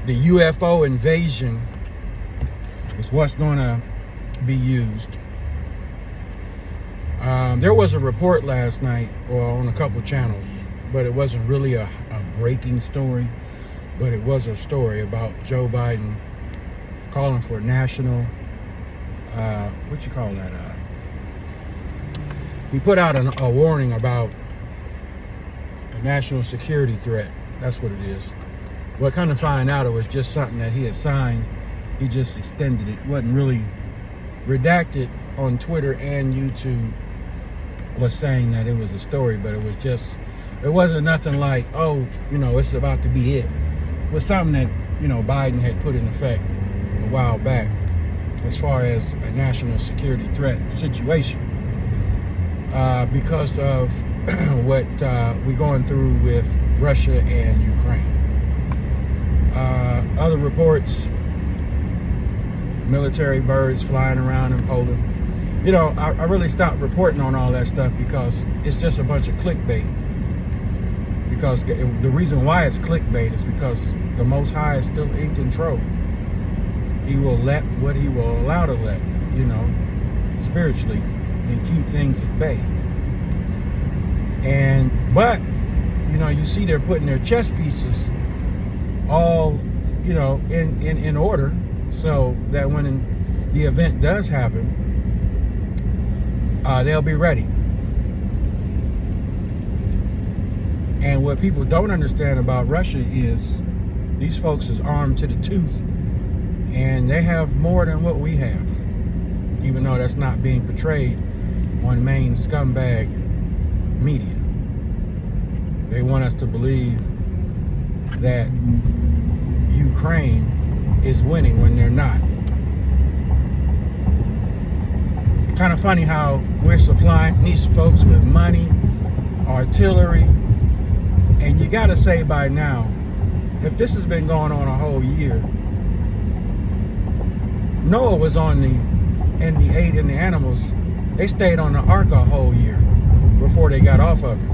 the UFO invasion is what's going to be used. There was a report last night, on a couple channels, but it wasn't really a breaking story, but it was a story about Joe Biden calling for national, what you call that? He put out a warning about a national security threat. That's what it is. Well, kind of find out it was just something that he had signed. He just extended it. It wasn't really redacted on Twitter and YouTube. Was saying that it was a story, but it was just, it wasn't nothing like, oh, it's about to be it. It was something that, Biden had put in effect a while back as far as a national security threat situation. Because of what we're going through with Russia and Ukraine. Other reports, military birds flying around in Poland. I really stopped reporting on all that stuff because it's just a bunch of clickbait. Because the reason why it's clickbait is because the Most High is still in control. He will let what he will allow to let, spiritually, and keep things at bay. But you see they're putting their chess pieces all, in order, so that when the event does happen, they'll be ready. And what people don't understand about Russia is these folks is armed to the tooth, and they have more than what we have, even though that's not being portrayed on main scumbag media. They want us to believe that Ukraine is winning when they're not. Kind of funny how we're supplying these folks with money, artillery, and you got to say by now, if this has been going on a whole year, Noah was and the aid and the animals, they stayed on the ark a whole year before they got off of it.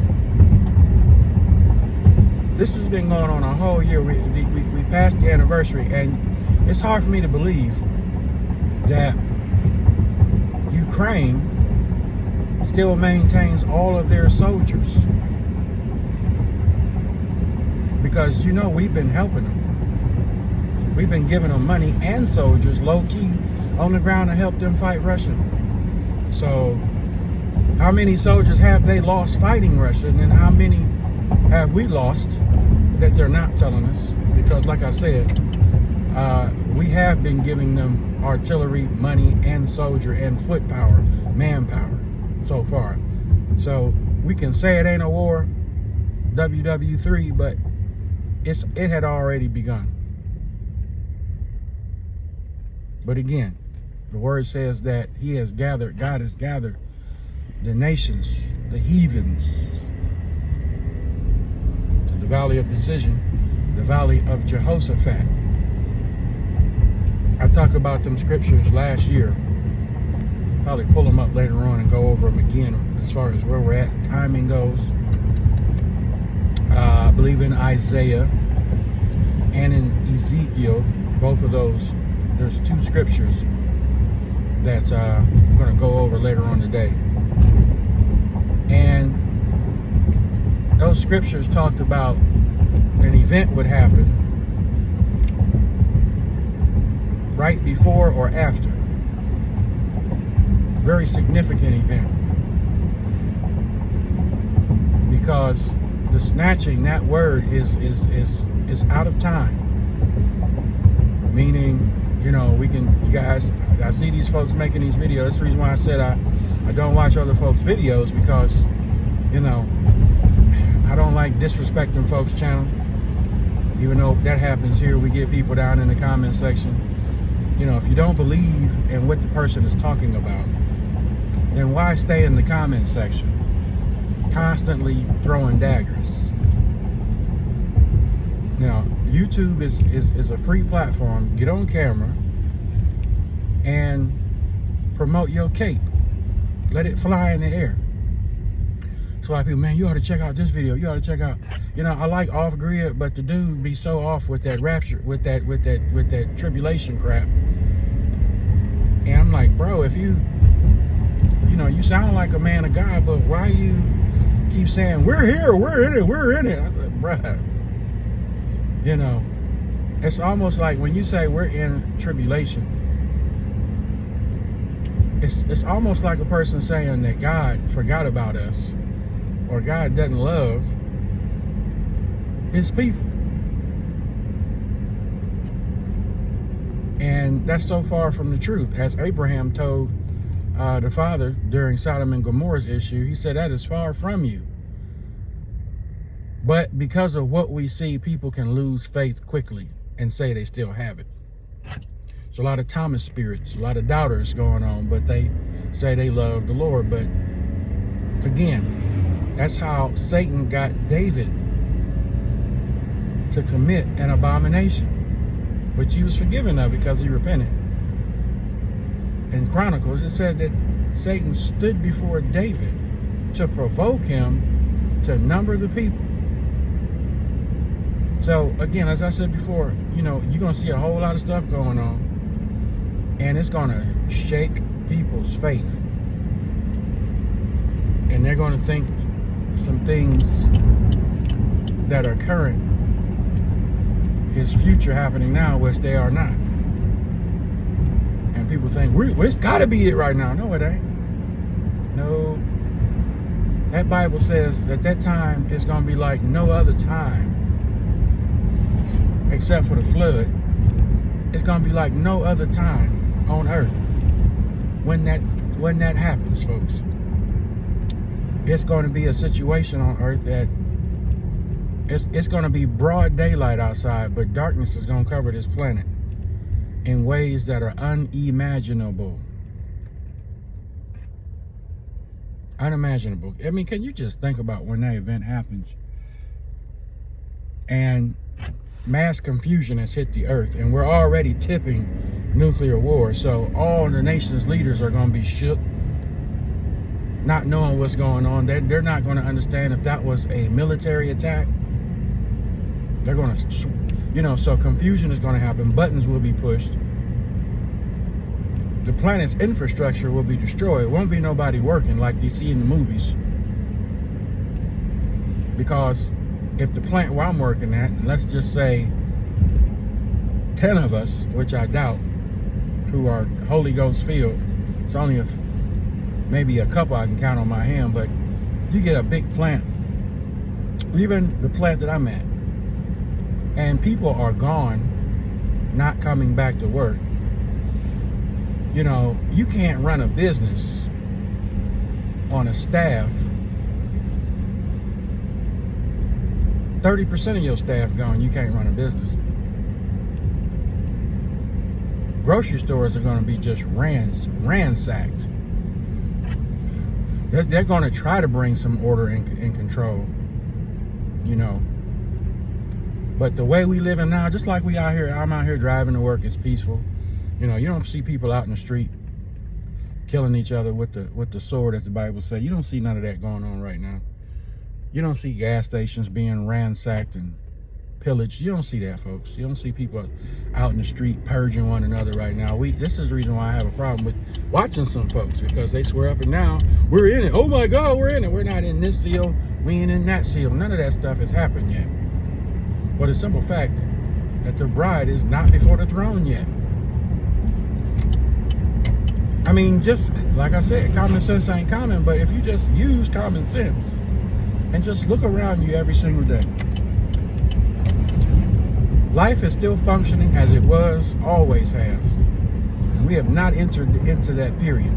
This has been going on a whole year. We passed the anniversary, and it's hard for me to believe that Ukraine still maintains all of their soldiers, because we've been helping them. We've been giving them money and soldiers low-key on the ground to help them fight Russia. So how many soldiers have they lost fighting Russia, and then how many have we lost that they're not telling us? Because like I said, we have been giving them artillery, money, and soldier, and foot power, manpower so far. So we can say it ain't a war, WW3, but it had already begun. But again, the word says that God has gathered the nations, the heathens, to the valley of decision, the valley of Jehoshaphat. I talked about them scriptures last year. Probably pull them up later on and go over them again as far as where we're at, timing goes. I believe in Isaiah and in Ezekiel, both of those, there's two scriptures that I'm going to go over later on today. And those scriptures talked about an event would happen right before or after. Very significant event, because the snatching, that word is out of time. Meaning, you guys, I see these folks making these videos. That's the reason why I said I don't watch other folks' videos, because, I don't like disrespecting folks' channel. Even though that happens here, we get people down in the comment section. If you don't believe in what the person is talking about, then why stay in the comment section constantly throwing daggers? YouTube is a free platform. Get on camera and promote your cape. Let it fly in the air. That's why people, man, you ought to check out this video. You ought to check out, you know, I like off grid, but the dude be so off with that rapture, with that tribulation crap. And I'm like, bro, if you know, you sound like a man of God, but why you keep saying, we're here, we're in it, we're in it? I'm like, bruh, you know, it's almost like when you say we're in tribulation, it's almost like a person saying that God forgot about us, or God doesn't love his people. And that's so far from the truth. As Abraham told the father during Sodom and Gomorrah's issue, he said, that is far from you. But because of what we see, people can lose faith quickly and say they still have it. There's a lot of Thomas spirits, a lot of doubters going on, but they say they love the Lord. But again, that's how Satan got David to commit an abomination, which he was forgiven of because he repented. In Chronicles, it said that Satan stood before David to provoke him to number the people. So again, as I said before, you know, you're going to see a whole lot of stuff going on, and it's going to shake people's faith. And they're going to think some things that are current is future happening now, which they are not. And people think, it's got to be it right now. No, it ain't. No. That Bible says that time is going to be like no other time, except for the flood. It's going to be like no other time on earth when that happens, folks. It's going to be a situation on earth that it's going to be broad daylight outside, but darkness is going to cover this planet in ways that are unimaginable. Unimaginable. I mean, can you just think about when that event happens and mass confusion has hit the earth, and we're already tipping nuclear war. So all the nation's leaders are going to be shook, not knowing what's going on. They're not going to understand if that was a military attack. They're going to, you know, so confusion is going to happen. Buttons will be pushed. The planet's infrastructure will be destroyed. Won't be nobody working like you see in the movies. Because if the plant where I'm working at, let's just say 10 of us, which I doubt, who are Holy Ghost filled, it's only maybe a couple I can count on my hand, but you get a big plant, even the plant that I'm at, and people are gone, not coming back to work. You know, you can't run a business on a staff. 30% of your staff gone, you can't run a business. Grocery stores are going to be just ransacked. They're going to try to bring some order and control, you know. But the way we living now, just like we out here, I'm out here driving to work, it's peaceful. You know, you don't see people out in the street killing each other with the sword, as the Bible says. You don't see none of that going on right now. You don't see gas stations being ransacked and pillaged. You don't see that, folks. You don't see people out in the street purging one another right now. This is the reason why I have a problem with watching some folks, because they swear up and down, we're in it. Oh my God, we're in it. We're not in this seal. We ain't in that seal. None of that stuff has happened yet. But the simple fact that the bride is not before the throne yet. I mean, just like I said, common sense ain't common, but if you just use common sense and just look around you every single day, life is still functioning as it was, always has. And we have not entered into that period.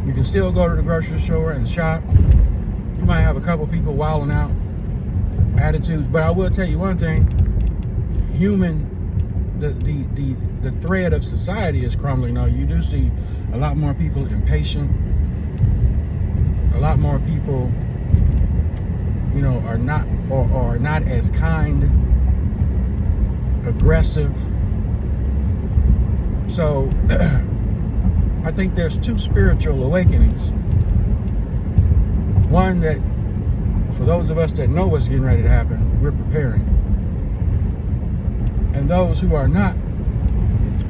You can still go to the grocery store and shop. You might have a couple people wilding out, attitudes, but I will tell you one thing: the thread of society is crumbling. Now, you do see a lot more people impatient. A lot more people, you know, are not as kind, aggressive. So I think there's two spiritual awakenings One, that for those of us that know what's getting ready to happen, we're preparing. And those who are not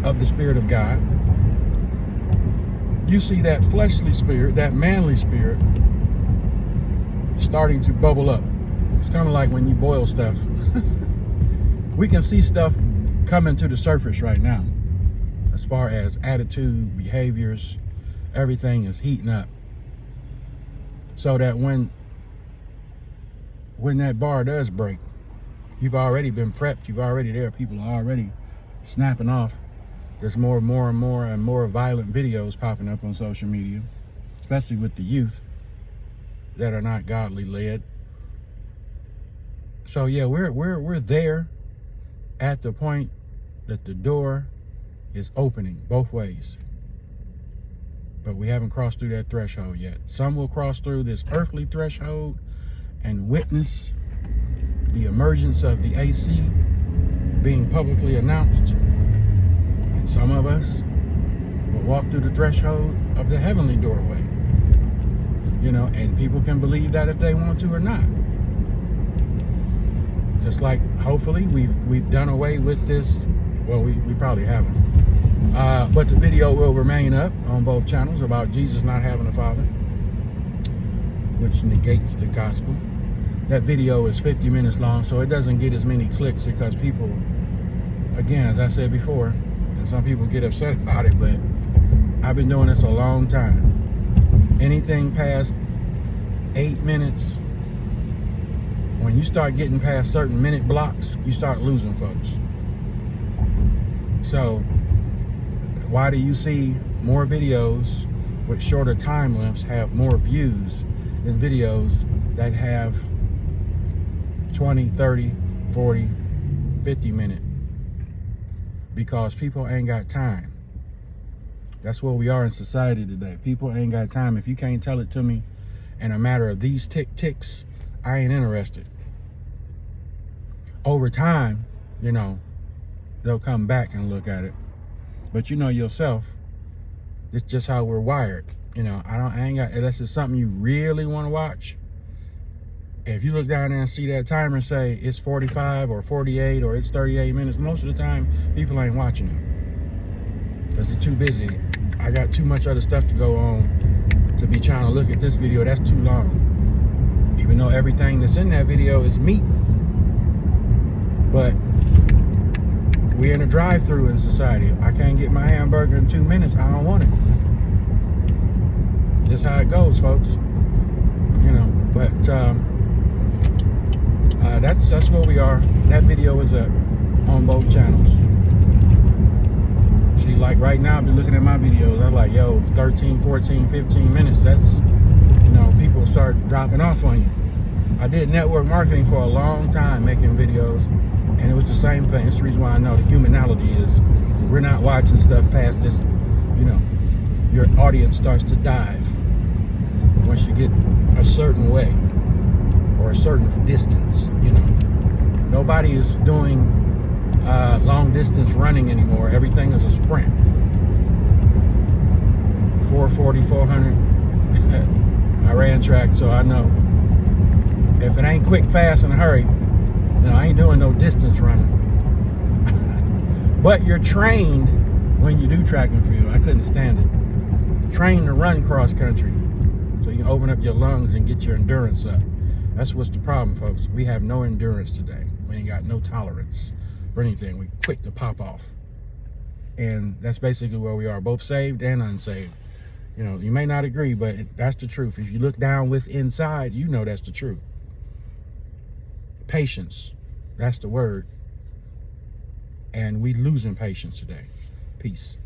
of the Spirit of God, you see that fleshly spirit, that manly spirit, starting to bubble up. It's kind of like when you boil stuff. We can see stuff coming to the surface right now. As far as attitude, behaviors, everything is heating up. So that when that bar does break, you've already been prepped. You've already there. People are already snapping off. There's more and more violent videos popping up on social media, especially with the youth that are not godly led. So yeah, we're there at the point that the door is opening both ways. But we haven't crossed through that threshold yet. Some will cross through this earthly threshold and witness the emergence of the AC being publicly announced. And some of us will walk through the threshold of the heavenly doorway. You know, and people can believe that if they want to or not. Just like, hopefully, we've done away with this. Well, we probably haven't. But the video will remain up on both channels about Jesus not having a father, which negates the gospel. That video is 50 minutes long, so it doesn't get as many clicks because people, again, as I said before, and some people get upset about it, but I've been doing this a long time. Anything past 8 minutes, when you start getting past certain minute blocks, you start losing folks. So why do you see more videos with shorter time lengths have more views than videos that have 20, 30, 40, 50 minute? Because people ain't got time. That's where we are in society today. People ain't got time. If you can't tell it to me in a matter of these ticks, I ain't interested. Over time, you know, they'll come back and look at it. But you know yourself, it's just how we're wired. You know, I ain't got, unless it's something you really want to watch. If you look down there and see that timer and say it's 45 or 48 or it's 38 minutes, most of the time people ain't watching it because they're too busy. I got too much other stuff to go on to be trying to look at this video. That's too long. Even though everything that's in that video is meat. But we're in a drive-through in society. I can't get my hamburger in 2 minutes. I don't want it. Just how it goes, folks. You know, but that's where we are. That video is up on both channels. See, like right now, I've been looking at my videos. I'm like, yo, 13, 14, 15 minutes. That's, you know, people start dropping off on you. I did network marketing for a long time, making videos, and it was the same thing. It's the reason why I know the humanality is we're not watching stuff past this, you know, your audience starts to dive once you get a certain way or a certain distance, you know. Nobody is doing long distance running anymore. Everything is a sprint. 440, 400. I ran track, so I know. If it ain't quick, fast, in a hurry, you know, I ain't doing no distance running. But you're trained when you do track and field. I couldn't stand it. Trained to run cross country so you can open up your lungs and get your endurance up. That's what's the problem, folks. We have no endurance today. We ain't got no tolerance for anything. We quick to pop off. And that's basically where we are, both saved and unsaved. You know, you may not agree, but that's the truth. If you look down with inside, you know that's the truth. Patience, that's the word. And we losing patience today. Peace.